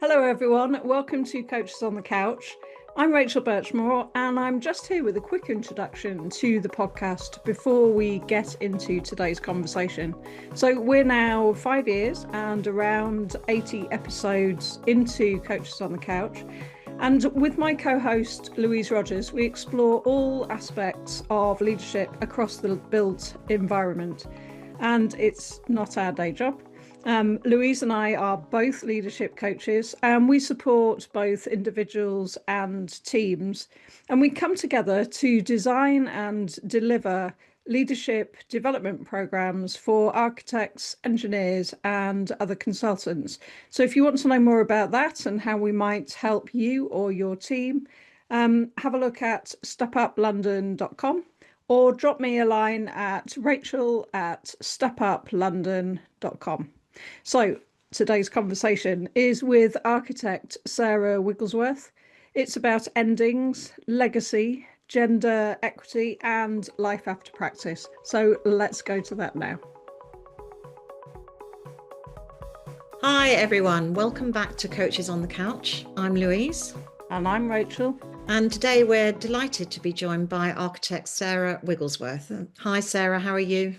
Hello everyone, welcome to Coaches on the Couch. I'm Rachel Birchmore and I'm just here with a quick introduction to the podcast before we get into today's conversation. So we're now 5 years and around 80 episodes into Coaches on the Couch. And with my co-host Louise Rodgers, we explore all aspects of leadership across the built environment. And it's not our day job. Louise and I are both leadership coaches and we support both individuals and teams. And we come together to design and deliver leadership development programs for architects, engineers and other consultants. So if you want to know more about that and how we might help you or your team, have a look at stepuplondon.com or drop me a line at rachel@stepuplondon.com. So today's conversation is with architect Sarah Wigglesworth. It's about endings, legacy, gender equity and life after practice. So let's go to that now. Hi everyone, welcome back to Coaches on the Couch. I'm Louise. And I'm Rachel. And today we're delighted to be joined by architect Sarah Wigglesworth. Hi Sarah, how are you?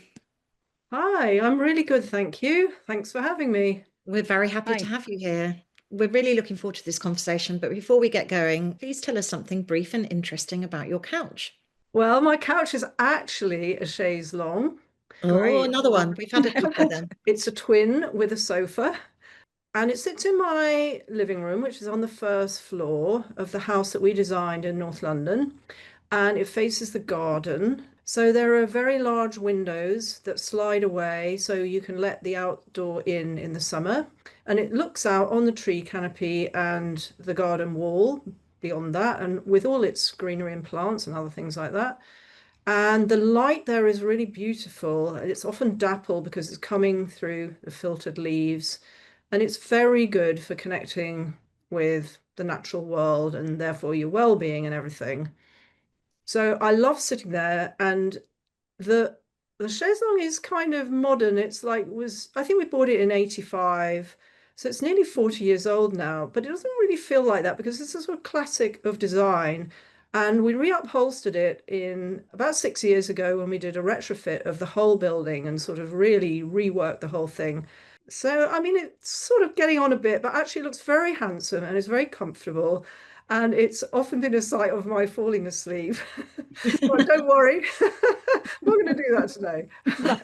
Hi, I'm really good, thank you. Thanks for having me. We're very happy to have you here. We're really looking forward to this conversation, but before we get going, please tell us something brief and interesting about your couch. Well, my couch is actually a chaise longue. Oh, another one. We've had a couple of them. It's a twin with a sofa, and it sits in my living room, which is on the first floor of the house that we designed in North London, and it faces the garden. So there are very large windows that slide away so you can let the outdoor in the summer. And it looks out on the tree canopy and the garden wall beyond that, and with all its greenery and plants and other things like that. And the light there is really beautiful. It's often dappled because it's coming through the filtered leaves. And it's very good for connecting with the natural world and therefore your well-being and everything. So I love sitting there, and the chaise longue is kind of modern. It's like I think we bought it in 85, so it's nearly 40 years old now, but it doesn't really feel like that because it's a sort of classic of design. And we reupholstered it in about 6 years ago when we did a retrofit of the whole building and sort of really reworked the whole thing. So, I mean, it's sort of getting on a bit, but actually looks very handsome and it's very comfortable. And it's often been a sight of my falling asleep. But don't worry, I'm not going to do that today. No.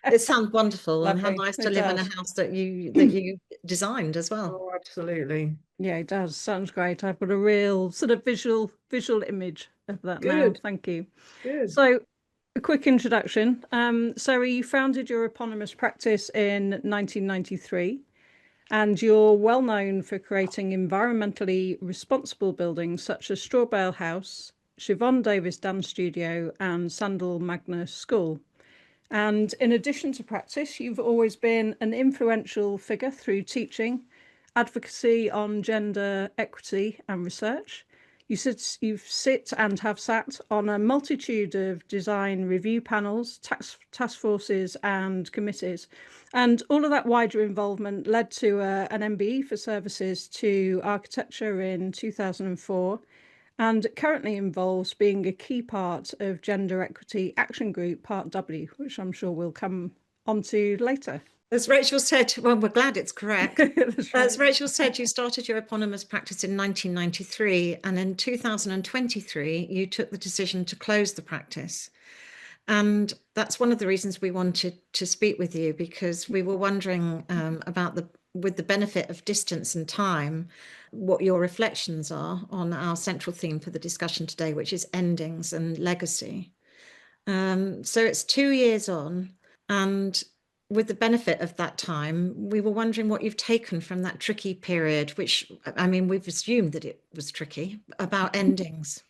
It sounds wonderful. Lovely. And how nice to live in a house that you designed as well. Oh, absolutely. Yeah, it does. Sounds great. I've got a real sort of visual image of that now. Thank you. Good. So a quick introduction. Sarah, you founded your eponymous practice in 1993. And you're well known for creating environmentally responsible buildings such as Strawbale House, Siobhan Davis Dance Studio and Sandal Magnus School. And in addition to practice, you've always been an influential figure through teaching, advocacy on gender equity and research. You sit and have sat on a multitude of design review panels, task forces and committees. And all of that wider involvement led to an MBE for services to architecture in 2004 and currently involves being a key part of Gender Equity Action Group Part W, which I'm sure we'll come onto later. As Rachel said, well, we're glad it's correct. Right. As Rachel said, you started your eponymous practice in 1993, and in 2023, you took the decision to close the practice. And that's one of the reasons we wanted to speak with you, because we were wondering about with the benefit of distance and time, what your reflections are on our central theme for the discussion today, which is endings and legacy. So it's 2 years on, and with the benefit of that time, we were wondering what you've taken from that tricky period, which, I mean, we've assumed that it was tricky, about endings.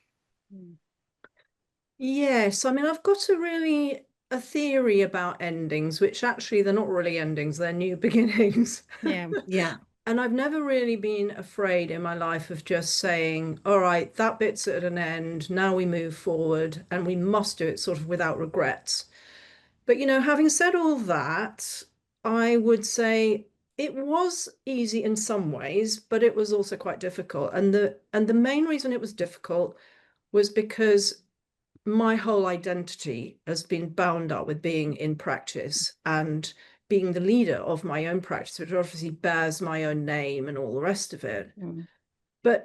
Yes, I mean, I've got a theory about endings, which actually they're not really endings, they're new beginnings. Yeah. And I've never really been afraid in my life of just saying, all right, that bit's at an end, now we move forward, and we must do it sort of without regrets. But, having said all that, I would say It was easy in some ways, but it was also quite difficult. And the main reason it was difficult was because my whole identity has been bound up with being in practice and being the leader of my own practice, which obviously bears my own name and all the rest of it. Mm. But,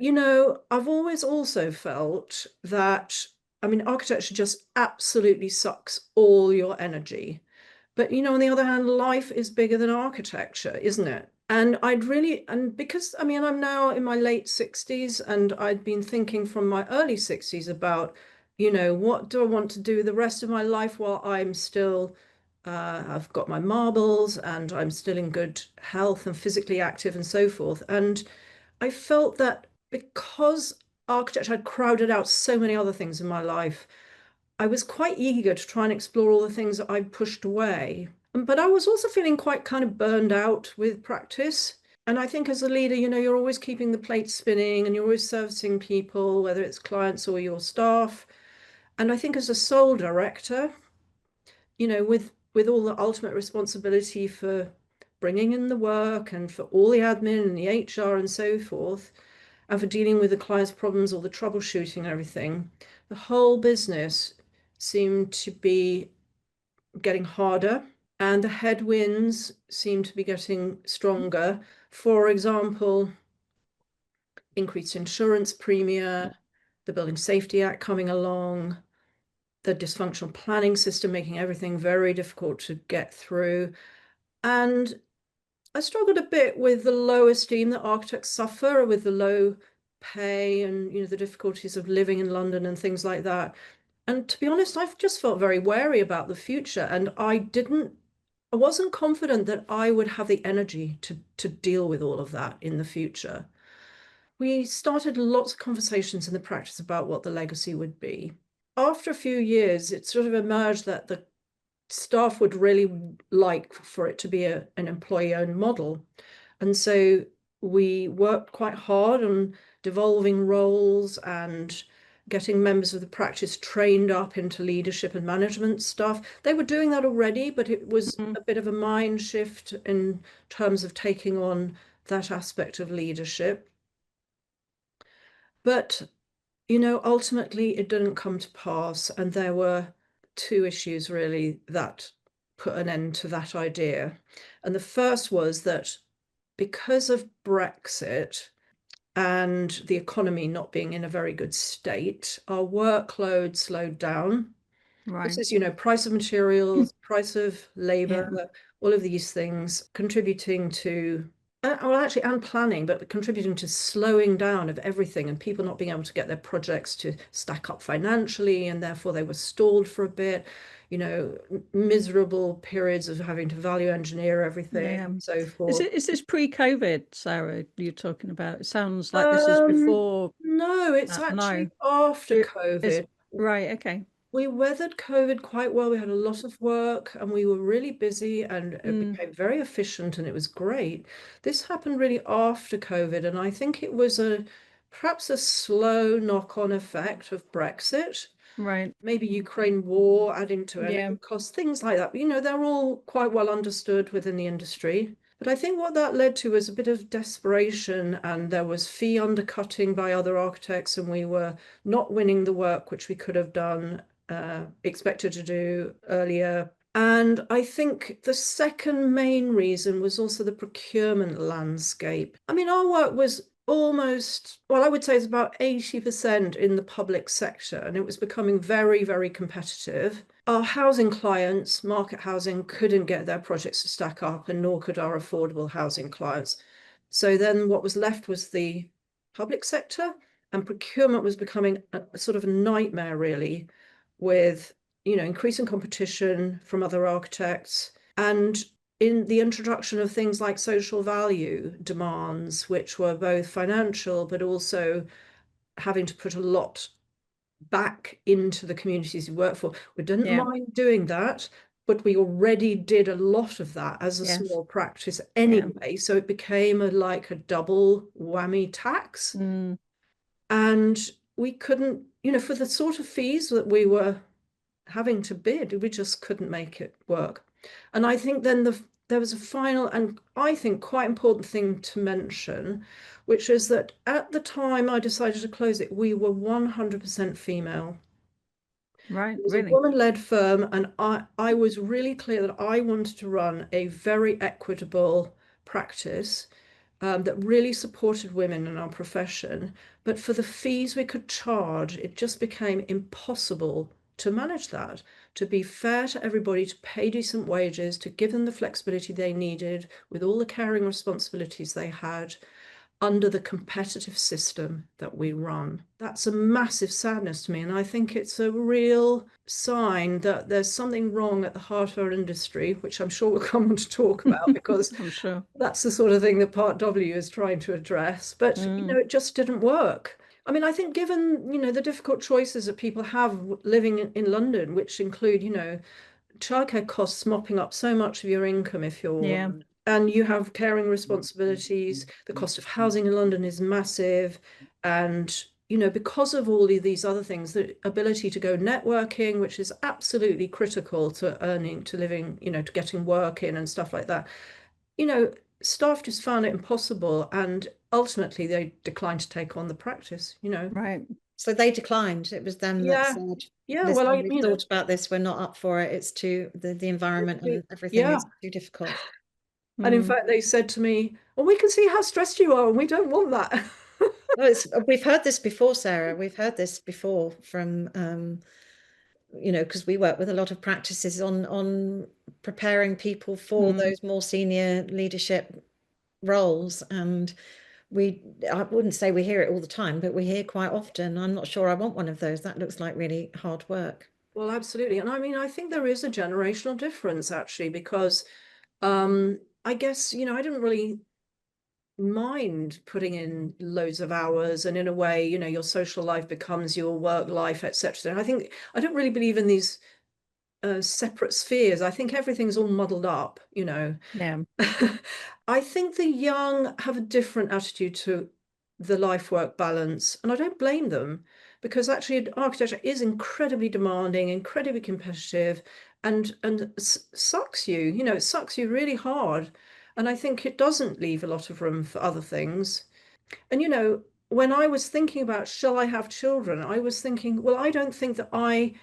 I've always also felt that, I mean, architecture just absolutely sucks all your energy. But, on the other hand, life is bigger than architecture, isn't it? And because, I mean, I'm now in my late 60s and I'd been thinking from my early 60s about, what do I want to do the rest of my life while I'm still, I've got my marbles and I'm still in good health and physically active and so forth. And I felt that because architecture had crowded out so many other things in my life, I was quite eager to try and explore all the things that I pushed away. But I was also feeling quite kind of burned out with practice. And I think as a leader, you're always keeping the plate spinning and you're always servicing people, whether it's clients or your staff. And I think as a sole director, with all the ultimate responsibility for bringing in the work and for all the admin and the HR and so forth, and for dealing with the client's problems or the troubleshooting and everything, the whole business seemed to be getting harder and the headwinds seem to be getting stronger. For example, increased insurance premium, the Building Safety Act coming along, the dysfunctional planning system making everything very difficult to get through. And I struggled a bit with the low esteem that architects suffer, with the low pay and the difficulties of living in London and things like that. And to be honest, I've just felt very wary about the future, and I wasn't confident that I would have the energy to deal with all of that in the future. We started lots of conversations in the practice about what the legacy would be. After a few years, it sort of emerged that the staff would really like for it to be an employee-owned model. And so we worked quite hard on devolving roles and getting members of the practice trained up into leadership and management stuff. They were doing that already, but it was a bit of a mind shift in terms of taking on that aspect of leadership. But, ultimately it didn't come to pass, and there were two issues really that put an end to that idea. And the first was that because of Brexit and the economy not being in a very good state, our workload slowed down. Right. This is, price of materials, price of labor, all of these things contributing to, well, actually, and planning, but contributing to slowing down of everything and people not being able to get their projects to stack up financially, and therefore they were stalled for a bit. Miserable periods of having to value engineer everything and so forth. Is this pre-COVID, Sarah, you're talking about? It sounds like this is before. No, it's actually after COVID. Right, okay. We weathered COVID quite well. We had a lot of work and we were really busy, and it became very efficient and it was great. This happened really after COVID, and I think it was perhaps a slow knock-on effect of Brexit. Right. Maybe Ukraine war adding to energy costs, things like that. But, they're all quite well understood within the industry. But I think what that led to was a bit of desperation, and there was fee undercutting by other architects, and we were not winning the work which we could have done, expected to do earlier. And I think the second main reason was also the procurement landscape. I mean, our work was almost, well, I would say it's about 80% in the public sector, and it was becoming very, very competitive. Our housing clients, market housing, couldn't get their projects to stack up, and nor could our affordable housing clients. So then what was left was the public sector, and procurement was becoming a sort of a nightmare, really, with increasing competition from other architects, and in the introduction of things like social value demands, which were both financial but also having to put a lot back into the communities we work for. We didn't mind doing that, but we already did a lot of that as a small practice anyway. So it became like a double whammy tax. And we couldn't, for the sort of fees that we were having to bid, we just couldn't make it work. And I think then there was a final and I think quite important thing to mention, which is that at the time I decided to close it, we were 100% female. Right, It was a really? woman-led firm, and I was really clear that I wanted to run a very equitable practice that really supported women in our profession. But for the fees we could charge, it just became impossible to manage that, to be fair to everybody, to pay decent wages, to give them the flexibility they needed with all the caring responsibilities they had under the competitive system that we run. That's a massive sadness to me. And I think it's a real sign that there's something wrong at the heart of our industry, which I'm sure we'll come on to talk about because I'm sure. that's the sort of thing that Part W is trying to address. But, it just didn't work. I mean, I think given, the difficult choices that people have living in London, which include, childcare costs mopping up so much of your income if you're a Yeah. woman. And you have caring responsibilities. The cost of housing in London is massive. And, because of all of these other things, the ability to go networking, which is absolutely critical to earning, to living, to getting work in and stuff like that, staff just found it impossible. And ultimately, they declined to take on the practice, Right. So they declined. It was them that Yeah. said, Yeah. Well, listen, we've thought about this, we're not up for it. It's too, the environment and everything yeah. is too difficult. And in fact, they said to me, well, we can see how stressed you are, and we don't want that. No, we've heard this before, Sarah. We've heard this before from, because we work with a lot of practices on preparing people for those more senior leadership roles. And I wouldn't say we hear it all the time, but we hear quite often, I'm not sure I want one of those. That looks like really hard work. Well, absolutely. And I mean, I think there is a generational difference actually, because I guess, I didn't really mind putting in loads of hours, and in a way, your social life becomes your work life, etc. And I think I don't really believe in these separate spheres. I think everything's all muddled up, Yeah. I think the young have a different attitude to the life work balance, and I don't blame them because actually architecture is incredibly demanding, incredibly competitive, and sucks you. It sucks you really hard, and I think it doesn't leave a lot of room for other things. And when I was thinking about shall I have children, I was thinking, well, I don't think that I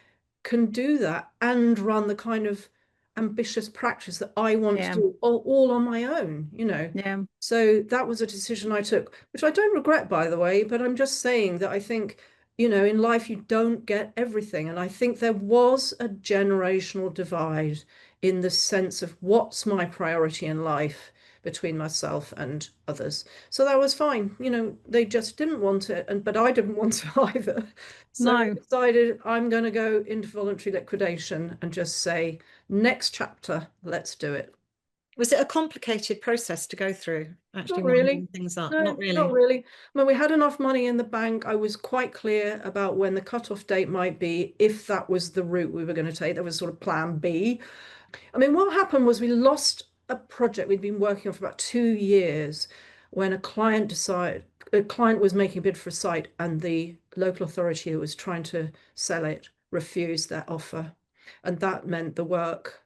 can do that and run the kind of ambitious practice that I want to do all on my own, Yeah. So that was a decision I took, which I don't regret, by the way, but I'm just saying that I think, in life you don't get everything. And I think there was a generational divide in the sense of what's my priority in life between myself and others. So that was fine. They just didn't want it, but I didn't want it either. So I No. decided I'm going to go into voluntary liquidation and just say, next chapter, let's do it. Was it a complicated process to go through, actually Not really. winding things up? No, Not really. not really. When we had enough money in the bank, I was quite clear about when the cutoff date might be, if that was the route we were going to take. That was sort of plan B. I mean, what happened was we lost a project we'd been working on for about 2 years when a client was making a bid for a site, and the local authority who was trying to sell it refused their offer. And that meant the work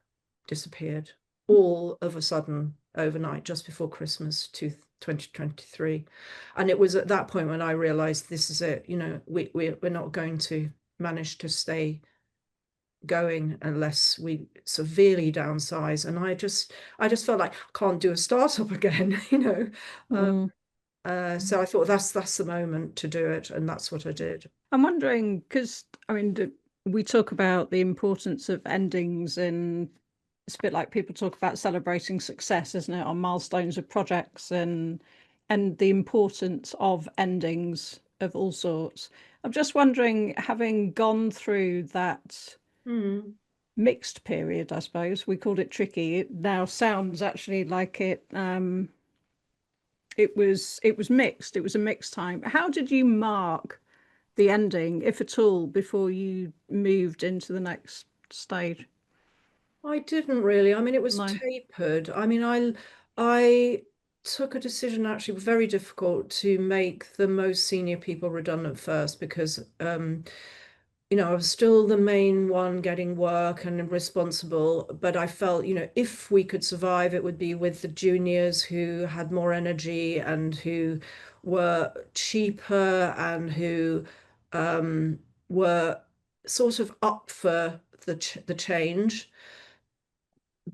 disappeared all of a sudden overnight, just before Christmas 2023. And it was at that point when I realized this is it. We're not going to manage to stay going unless we severely downsize. And I just felt like I can't do a startup again, so I thought that's the moment to do it, and that's what I did. I'm wondering, because I mean, we talk about the importance of endings, and it's a bit like people talk about celebrating success, isn't it, on milestones of projects, and the importance of endings of all sorts. I'm just wondering, having gone through that mixed period, I suppose we called it tricky. It now sounds actually like it was mixed. It was a mixed time. How did you mark the ending, if at all, before you moved into the next stage? I didn't really. I mean, it was No. tapered. I mean, I took a decision, actually very difficult, to make the most senior people redundant first, because I was still the main one getting work and responsible, but I felt, if we could survive, it would be with the juniors who had more energy and who were cheaper and who were sort of up for the change.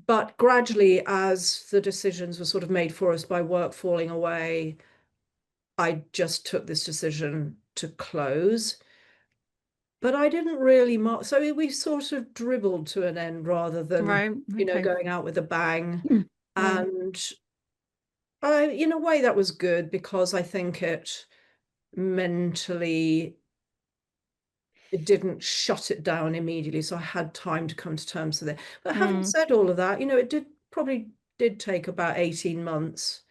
But gradually, as the decisions were sort of made for us by work falling away, I just took this decision to close. But I didn't really so we sort of dribbled to an end rather than, Right. Okay. going out with a bang. Yeah. And in a way that was good because I think it mentally, it didn't shut it down immediately. So I had time to come to terms with it. But having said all of that, it probably did take about 18 months.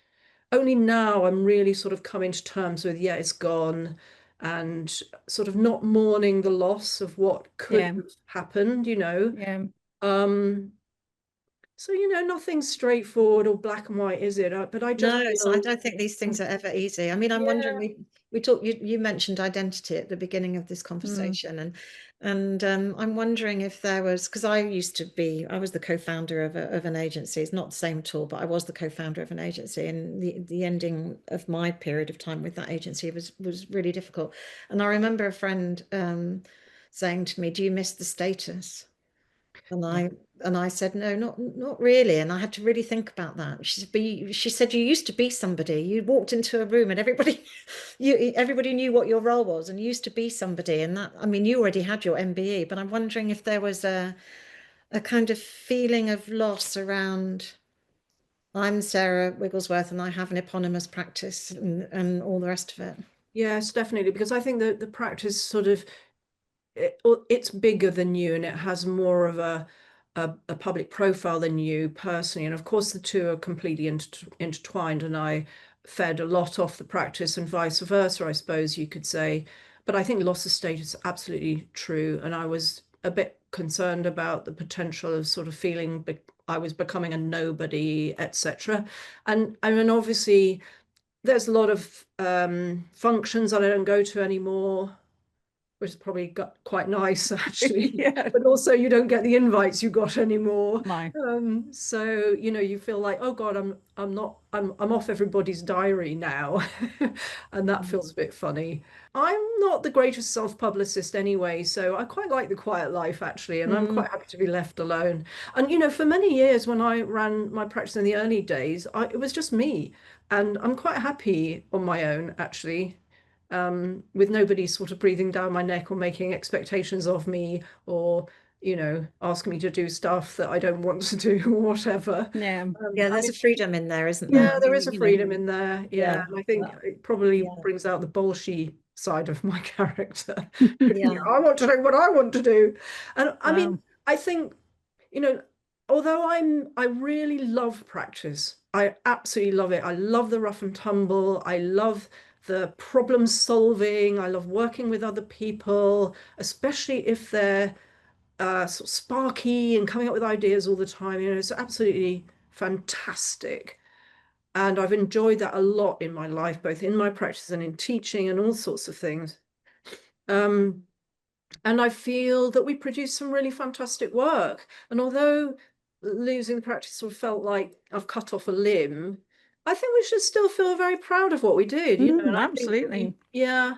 Only now I'm really sort of coming to terms with, yeah, it's gone, and sort of not mourning the loss of what could Yeah. have happened, Yeah. So, nothing straightforward or black and white, is it? But I just No, so I feel, don't think these things are ever easy. I mean, I'm wondering, yeah, we talked, you mentioned identity at the beginning of this conversation, and I'm wondering if there was, because I was the co-founder of an agency. It's not the same at all, but I was the co-founder of an agency, and the ending of my period of time with that agency was really difficult. And I remember a friend saying to me, "Do you miss the status?" And I said, no, not really. And I had to really think about that. She said, you used to be somebody. You walked into a room and everybody knew what your role was, and you used to be somebody. And that, I mean, you already had your MBE, but I'm wondering if there was a kind of feeling of loss around, I'm Sarah Wigglesworth and I have an eponymous practice and all the rest of it. yes, definitely, because I think that the practice sort of, it's bigger than you, and it has more of a public profile than you personally. And of course, the two are completely intertwined. And I fed a lot off the practice and vice versa, I suppose you could say. But I think loss of status is absolutely true. And I was a bit concerned about the potential of sort of feeling I was becoming a nobody, etc. And I mean, obviously, there's a lot of functions that I don't go to anymore, which is probably got quite nice actually. Yeah. But also you don't get the invites you got anymore. No. So you feel like, oh God, I'm off everybody's diary now. And that feels a bit funny. I'm not the greatest self-publicist anyway, so I quite like the quiet life actually, and I'm quite happy to be left alone. And for many years when I ran my practice in the early days, it was just me, and I'm quite happy on my own actually, with nobody sort of breathing down my neck or making expectations of me, or asking me to do stuff that I don't want to do or whatever. Yeah. Yeah, there's a freedom in there, isn't there? Yeah, there is a freedom in there. Yeah, and I think it probably yeah. brings out the bolshy side of my character. Yeah. I want to do what I want to do. And I mean, Wow. I think, although I really love practice, I absolutely love it. I love the rough and tumble. I love the problem solving. I love working with other people, especially if they're sort of sparky and coming up with ideas all the time. It's absolutely fantastic. And I've enjoyed that a lot in my life, both in my practice and in teaching and all sorts of things. And I feel that we produce some really fantastic work. And although losing the practice sort of felt like I've cut off a limb, I think we should still feel very proud of what we did, and I think Absolutely. yeah.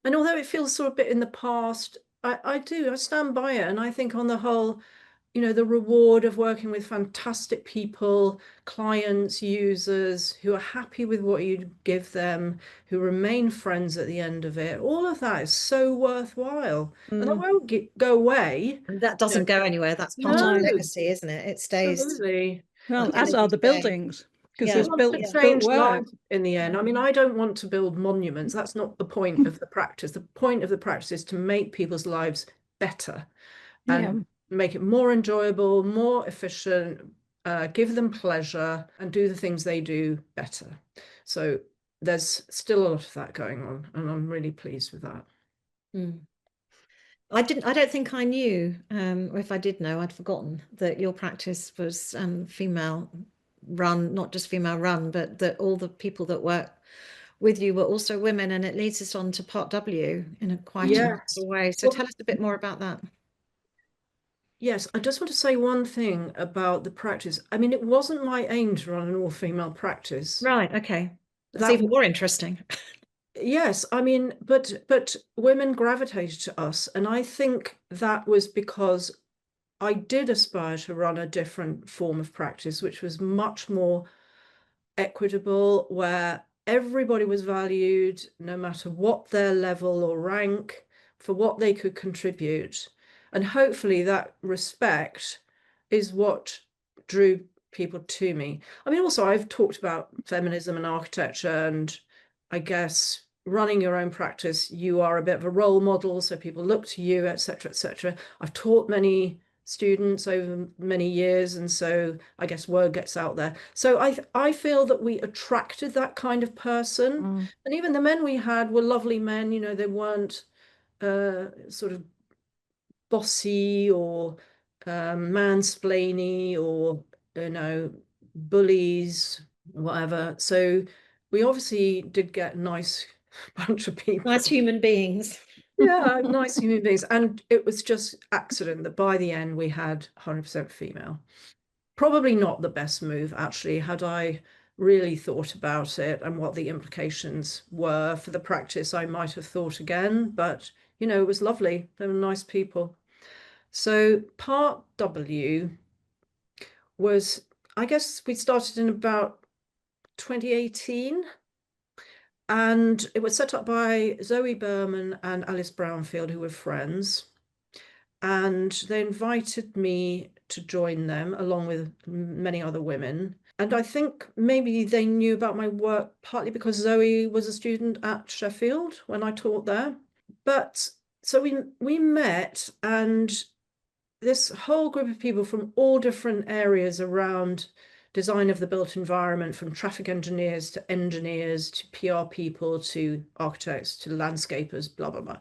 And although it feels sort of a bit in the past, I stand by it. And I think on the whole, the reward of working with fantastic people, clients, users who are happy with what you give them, who remain friends at the end of it, all of that is so worthwhile. And that won't go away. And that doesn't go anywhere. That's part of No, the legacy, isn't it? It stays. absolutely. Well, The as are legacy the stays. buildings, because Yeah. there's Who wants to built change work. lives in the end? I mean, I don't want to build monuments. That's not the point of the practice. The point of the practice is to make people's lives better Yeah. and make it more enjoyable, more efficient, give them pleasure, and do the things they do better. So there's still a lot of that going on, and I'm really pleased with that. I don't think I knew, or if I did know, I'd forgotten that your practice was female run, not just female run, but that all the people that work with you were also women, and it leads us on to part W in a quite a Yes. natural way. So tell us a bit more about that. Yes, I just want to say one thing about the practice. I mean, it wasn't my aim to run an all-female practice. Right, okay. That's That even more interesting. Yes, I mean, but women gravitated to us, and I think that was because I did aspire to run a different form of practice, which was much more equitable, where everybody was valued, no matter what their level or rank, for what they could contribute. And hopefully that respect is what drew people to me. I mean, also, I've talked about feminism and architecture, and I guess running your own practice, you are a bit of a role model, so people look to you, etc., etc. I've taught many students over many years, and so I guess word gets out there. So I feel that we attracted that kind of person, and even the men we had were lovely men. You know, they weren't sort of bossy or mansplainy or bullies, whatever. So we obviously did get a nice bunch of people. Nice human beings. Yeah, nice human beings. And it was just accident that by the end we had 100% female. Probably not the best move, actually, had I really thought about it and what the implications were for the practice. I might have thought again, but it was lovely. They were nice people. So part W was, I guess we started in about 2018. And it was set up by Zoe Berman and Alice Brownfield, who were friends. And they invited me to join them along with many other women. And I think maybe they knew about my work partly because Zoe was a student at Sheffield when I taught there. But so we met, and this whole group of people from all different areas around design of the built environment, from traffic engineers to PR people to architects to landscapers, blah, blah, blah,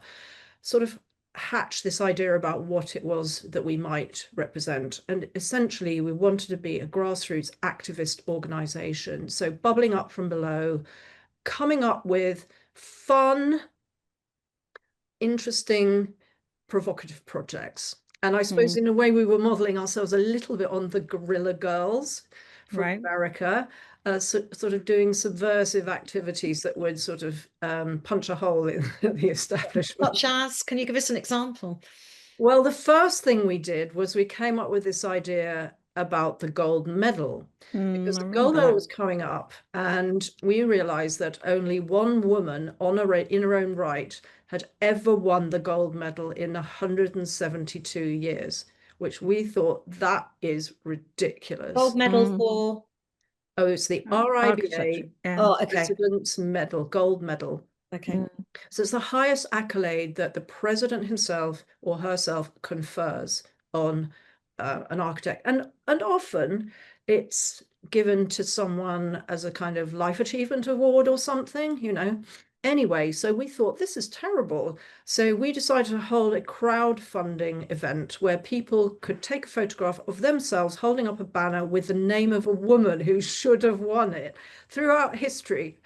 sort of hatch this idea about what it was that we might represent. And essentially, we wanted to be a grassroots activist organization. So bubbling up from below, coming up with fun, interesting, provocative projects. And I suppose in a way we were modeling ourselves a little bit on the Guerrilla Girls from America, sort of doing subversive activities that would sort of punch a hole in the establishment. Such as, can you give us an example? Well, the first thing we did was we came up with this idea about the gold medal, because the gold medal was coming up, and we realized that only one woman in her own right had ever won the gold medal in 172 years, which we thought that is ridiculous. Gold medal for? Oh, it's the RIBA President's Medal, gold medal. Okay. So it's the highest accolade that the president himself or herself confers on an architect. And often it's given to someone as a kind of life achievement award or something. Anyway, so we thought this is terrible. So we decided to hold a crowdfunding event where people could take a photograph of themselves holding up a banner with the name of a woman who should have won it throughout history.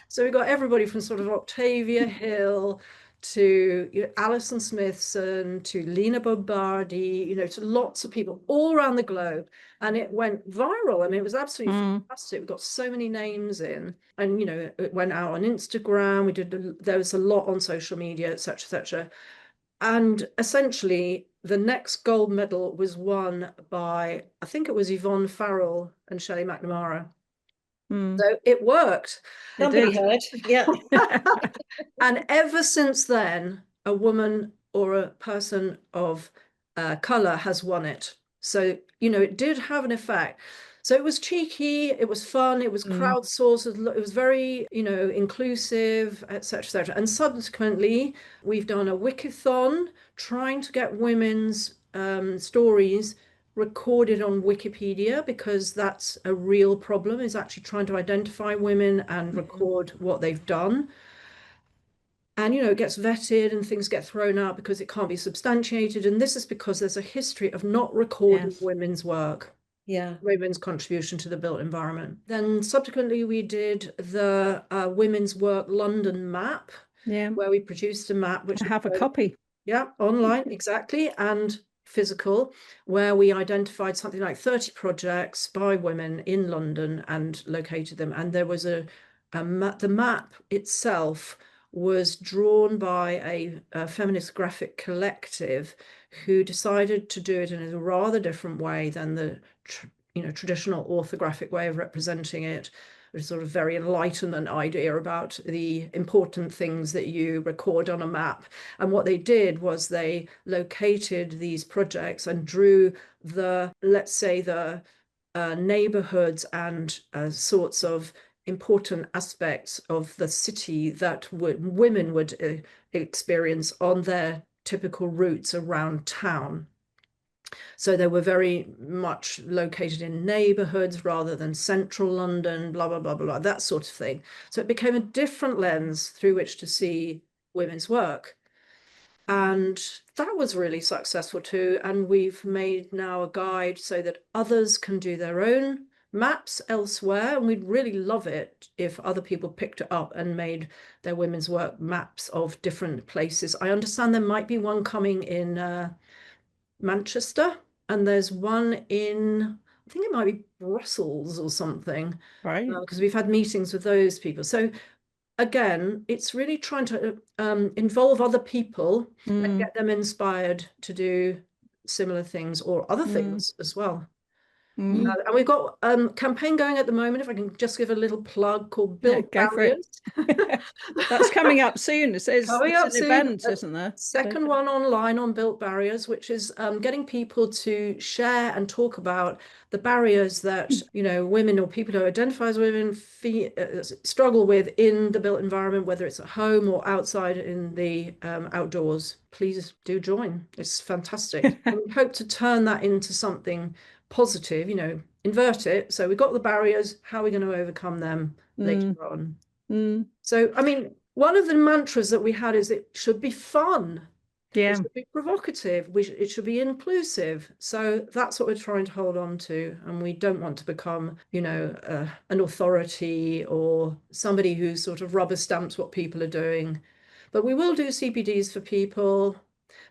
So we got everybody from sort of Octavia Hill to Alison Smithson, to Lena Bombardi, to lots of people all around the globe. And it went viral. I mean, it was absolutely fantastic. We got so many names in, and, it went out on Instagram. There was a lot on social media, etc., etc. And essentially, the next gold medal was won by, I think it was Yvonne Farrell and Shelley McNamara. So it worked. Somebody heard, yeah. And ever since then, a woman or a person of color has won it. So, it did have an effect. So it was cheeky, it was fun, it was crowdsourced, it was very, inclusive, etc., etc. And subsequently, we've done a wikathon trying to get women's stories recorded on Wikipedia, because that's a real problem, is actually trying to identify women and record what they've done. And, it gets vetted and things get thrown out because it can't be substantiated. And this is because there's a history of not recording women's work. Yeah. women's contribution to the built environment. Then subsequently, we did the Women's Work London map, where we produced a map which I have a copy. Yeah, online, exactly, and physical, where we identified something like 30 projects by women in London and located them. And there was the map itself was drawn by a feminist graphic collective who decided to do it in a rather different way than the traditional orthographic way of representing it. A sort of very Enlightenment idea about the important things that you record on a map. And what they did was they located these projects and drew let's say, the neighborhoods and sorts of important aspects of the city that women would experience on their typical routes around town. So they were very much located in neighborhoods rather than central London, blah, blah, blah, blah, that sort of thing. So it became a different lens through which to see women's work. And that was really successful too. And we've made now a guide so that others can do their own maps elsewhere. And we'd really love it if other people picked it up and made their women's work maps of different places. I understand there might be one coming in Manchester, and there's one in, I think it might be Brussels or something, Right. Because we've had meetings with those people. So again, it's really trying to involve other people and get them inspired to do similar things or other things as well. And we've got a campaign going at the moment, if I can just give a little plug, called Build Barriers. That's coming up soon. It's an event, isn't there? Second one online on Built Barriers, which is getting people to share and talk about the barriers that women or people who identify as women struggle with in the built environment, whether it's at home or outside in the outdoors. Please do join. It's fantastic. And we hope to turn that into something positive, invert it. So we've got the barriers, how are we going to overcome them later on? So, I mean, one of the mantras that we had is it should be fun. It should be provocative. It should be inclusive. So that's what we're trying to hold on to. And we don't want to become, an authority or somebody who sort of rubber stamps what people are doing. But we will do CPDs for people.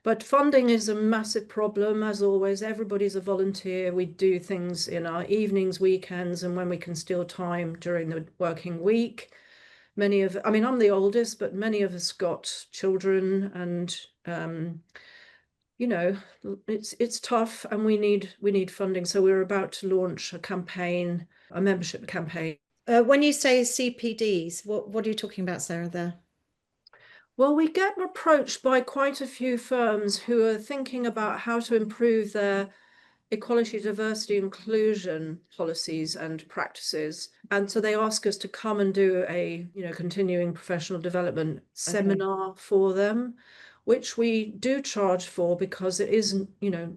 But funding is a massive problem, as always. Everybody's a volunteer. We do things in our evenings, weekends, and when we can steal time during the working week. I'm the oldest, but many of us got children, and it's tough, and we need funding. So we're about to launch a membership campaign. When you say CPDs, what are you talking about, Sarah, there? Well, we get approached by quite a few firms who are thinking about how to improve their equality, diversity, inclusion policies and practices. And so they ask us to come and do a, continuing professional development seminar for them, which we do charge for because it is,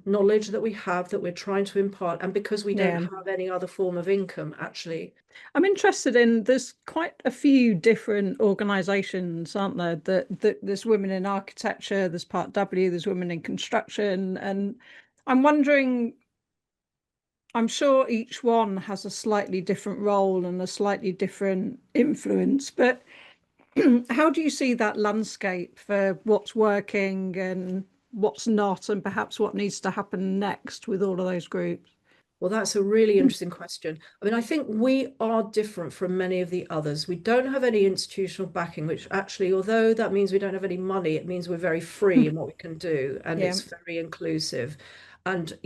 knowledge that we have that we're trying to impart, and because we don't have any other form of income, actually. I'm interested there's quite a few different organisations, aren't there? That there's women in architecture, there's Part W, there's women in construction, and I'm wondering, I'm sure each one has a slightly different role and a slightly different influence, but how do you see that landscape for what's working and what's not, and perhaps what needs to happen next with all of those groups? Well, that's a really interesting question. I mean, I think we are different from many of the others. We don't have any institutional backing, which actually, although that means we don't have any money, it means we're very free in what we can do, and it's very inclusive. And,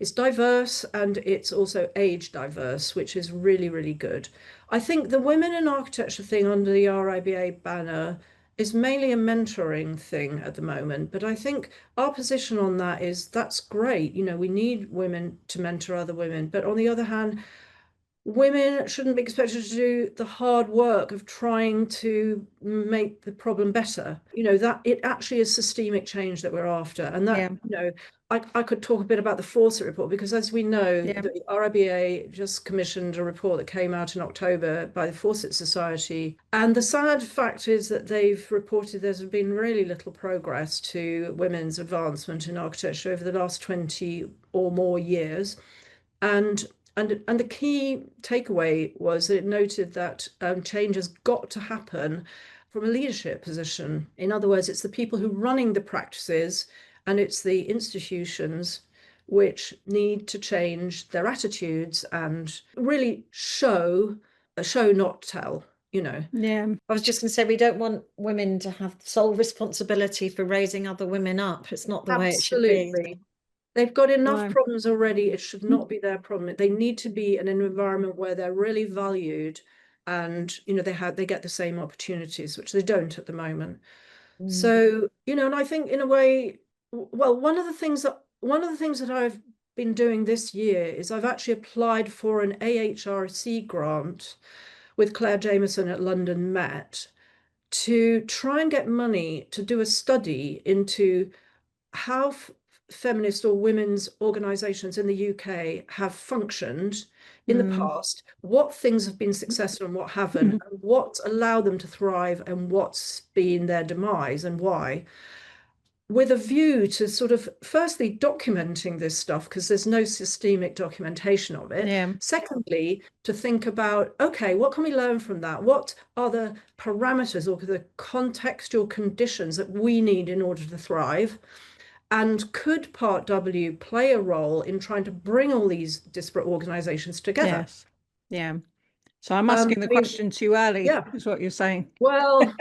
it's diverse, and it's also age diverse, which is really, really good. I think the Women in Architecture thing under the RIBA banner is mainly a mentoring thing at the moment. But I think our position on that is that's great. We need women to mentor other women. But on the other hand, women shouldn't be expected to do the hard work of trying to make the problem better. That it actually is systemic change that we're after. And that, I could talk a bit about the Fawcett report, because as we know, the RIBA just commissioned a report that came out in October by the Fawcett Society. And the sad fact is that they've reported there's been really little progress to women's advancement in architecture over the last 20 or more years. And the key takeaway was that it noted that change has got to happen from a leadership position. In other words, it's the people who are running the practices and it's the institutions which need to change their attitudes and really show, not tell, you know. Yeah. I was just going to say, we don't want women to have sole responsibility for raising other women up. It's not the way it should be. Absolutely. They've got enough No. problems already. It should not be their problem. They need to be in an environment where they're really valued and, you know, they get the same opportunities, which they don't at the moment. So, you know, and I think in a way, well, one of the things that I've been doing this year is I've actually applied for an AHRC grant with Claire Jameson at London Met to try and get money to do a study into how feminist or women's organizations in the UK have functioned in the past, what things have been successful and what haven't, and what's allowed them to thrive and what's been their demise and why, with a view to sort of firstly documenting this stuff because there's no systemic documentation of it. Yeah. Secondly, to think about, okay, what can we learn from that? What are the parameters or the contextual conditions that we need in order to thrive? And could Part W play a role in trying to bring all these disparate organizations together? Yes. Yeah. So I'm asking the question too early, is what you're saying. Well,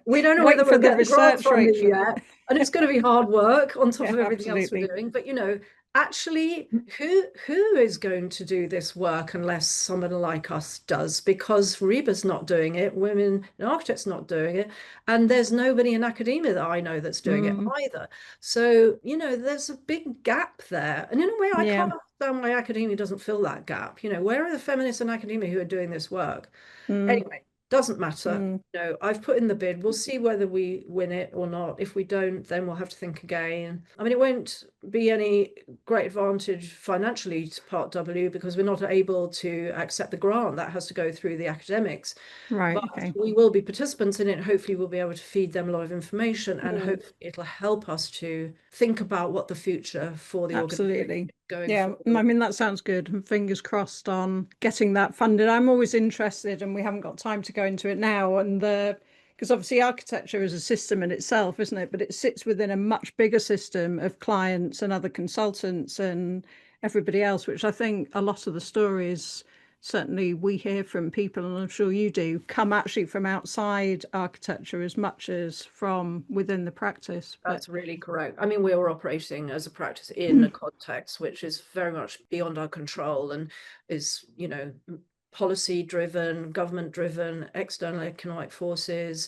we don't know whether we'll get grant funding yet, and it's going to be hard work on top of everything else we're doing. But you know, actually, who is going to do this work unless someone like us does? Because REBA's not doing it, Women in Architects not doing it, and there's nobody in academia that I know that's doing it either. So you know, there's a big gap there, and in a way, I can't understand why academia doesn't fill that gap. You know, where are the feminists in academia who are doing this work? Anyway. Doesn't matter. You know, I've put in the bid. We'll see whether we win it or not. If we don't, then we'll have to think again. I mean, it won't be any great advantage financially to Part W because we're not able to accept the grant. That has to go through the academics. Right. But Okay. we will be participants in it. Hopefully, we'll be able to feed them a lot of information and hopefully it'll help us to think about what the future for the organization going forward. I mean, that sounds good. And fingers crossed on getting that funded. I'm always interested, and we haven't got time to go into it now. And because obviously architecture is a system in itself, isn't it? But it sits within a much bigger system of clients and other consultants and everybody else, which I think a lot of the stories certainly we hear from people, and I'm sure you do, come actually from outside architecture as much as from within the practice. That's really correct. I mean, we are operating as a practice in a context which is very much beyond our control and is, you know, policy driven, government driven, external economic forces,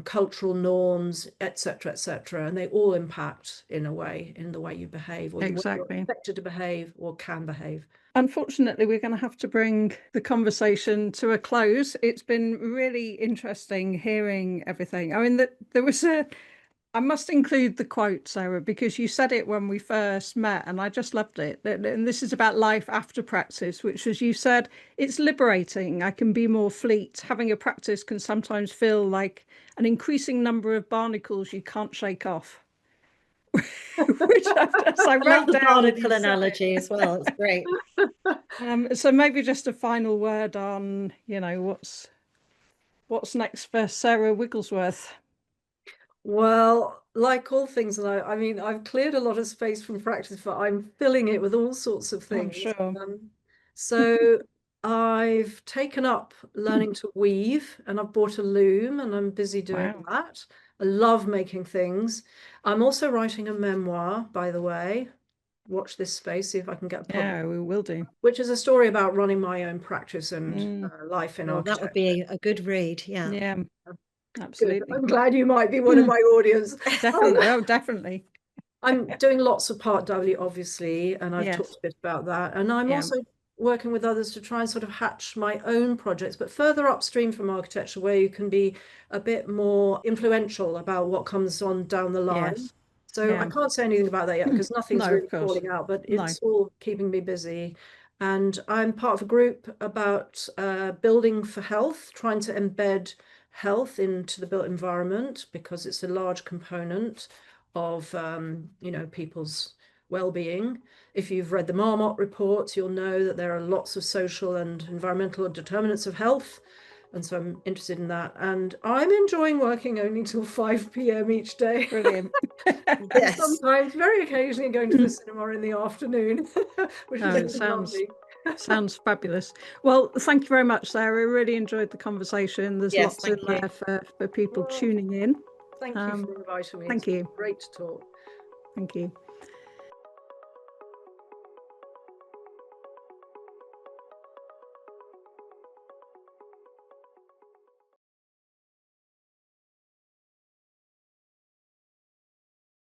cultural norms, etc., etc., and they all impact in a way in the way you behave or you're expected to behave or can behave. Unfortunately, we're going to have to bring the conversation to a close. It's been really interesting hearing everything. I mean, there was I must include the quote, Sarah, because you said it when we first met and I just loved it. And this is about life after practice, which, as you said, it's liberating. I can be more fleet. Having a practice can sometimes feel like an increasing number of barnacles you can't shake off. Which I love the barnacle analogy as well. It's great. So maybe just a final word on, you know, what's next for Sarah Wigglesworth. Well, like all things, and I mean, I've cleared a lot of space from practice, but I'm filling it with all sorts of things. I'm sure. So I've taken up learning to weave, and I've bought a loom, and I'm busy doing that. I love making things. I'm also writing a memoir, by the way. Watch this space, see if I can get published. Yeah, we will do. Which is a story about running my own practice and life in architecture. That would be a good read. Yeah. Yeah. Absolutely. Good. I'm glad you might be one of my audience. Definitely. Definitely. I'm doing lots of Part W, obviously, and I've talked a bit about that. And I'm also working with others to try and sort of hatch my own projects, but further upstream from architecture, where you can be a bit more influential about what comes on down the line. Yes. So I can't say anything about that yet because nothing's really falling out, but it's all keeping me busy. And I'm part of a group about building for health, trying to embed health into the built environment because it's a large component of you know, people's well-being. If you've read the Marmot reports, you'll know that there are lots of social and environmental determinants of health. And so I'm interested in that. And I'm enjoying working only till 5 p.m. each day. Brilliant. And Yes. sometimes, very occasionally, going to the cinema in the afternoon, which is lovely. Sounds fabulous. Well, thank you very much, Sarah. I really enjoyed the conversation. There's Yes, lots in there for people tuning in. Thank you for inviting me. Thank It's you. great to talk. Thank you.